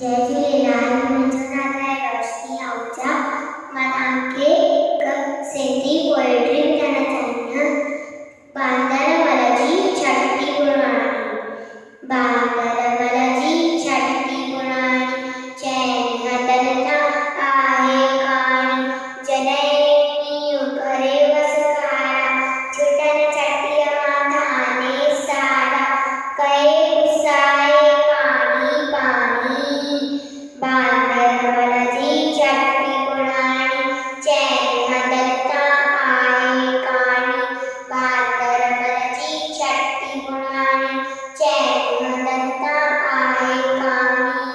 जय झूलेलाल। मुंहिंजो नालो आहे रोशनी आहूजा। मां तव्हांखे हिकु सिंधी पोएट्री ॿुधाइणु चाहींदी आहियां। बांदर जी छठी पुराणी। बांदर जी छठी पुराणी, चैन हथनि तां आहे काणी। जॾहिं मींहुं करे वसकारा, छुटनि छठीअ मां थाने सारा। कए पुसाए पाणी पाणी, बांदर जी छठी पुराणी, चैन हथनि तां आहे काणी। बांदर जी छठी पुराणी, चैन हथनि तां आहे काणी।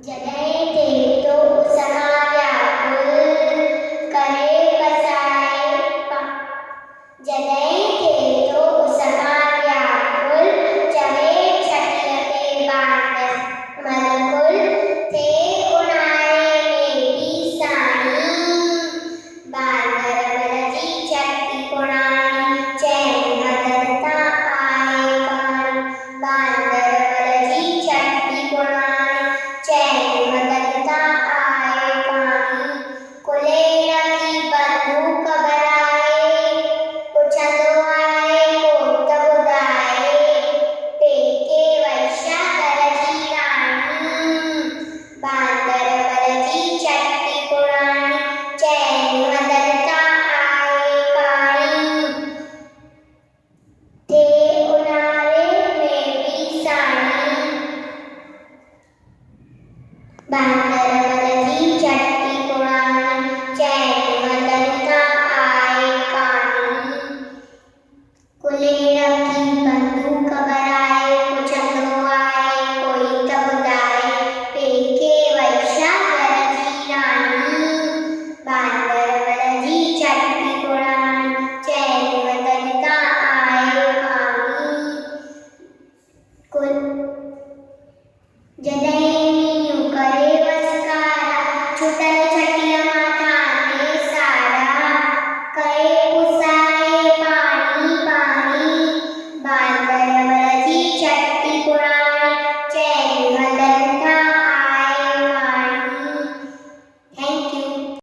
जॾहिं थिए थो उस खां व्याकुल, करे पसाए जॾहिं थिए थो उस खां व्याकुल, चवे छठीअ ते बांदर मलकुल। थिए ऊन्हारे में बि साणी, बांदर जी छठी पुराणी, चैन हथनि तां आहे काणी। बांदर जी छठी पुराणी, चैन हथनि तां आहे काणी। कुलेड़ की बंदूक भराए, पुछंदो आहे कोट ॿुधाए। पेके वैश्या घर जी राणी, बांदर जी छठी पुराणी, चैन हथनि तां आहे काणी। थिए ऊन्हारे में बि साणी, बांदर जी छठी पुराणी, चैन हथनि तां आहे काणी। कुलेड़ की बंदूक भराए, पुछंदो आहे कोई त ॿुधाए। पेके वैश्या घर जी राणी, बांदर जी छठी पुराणी, चैन हथनि तां आहे काणी। जॾहिं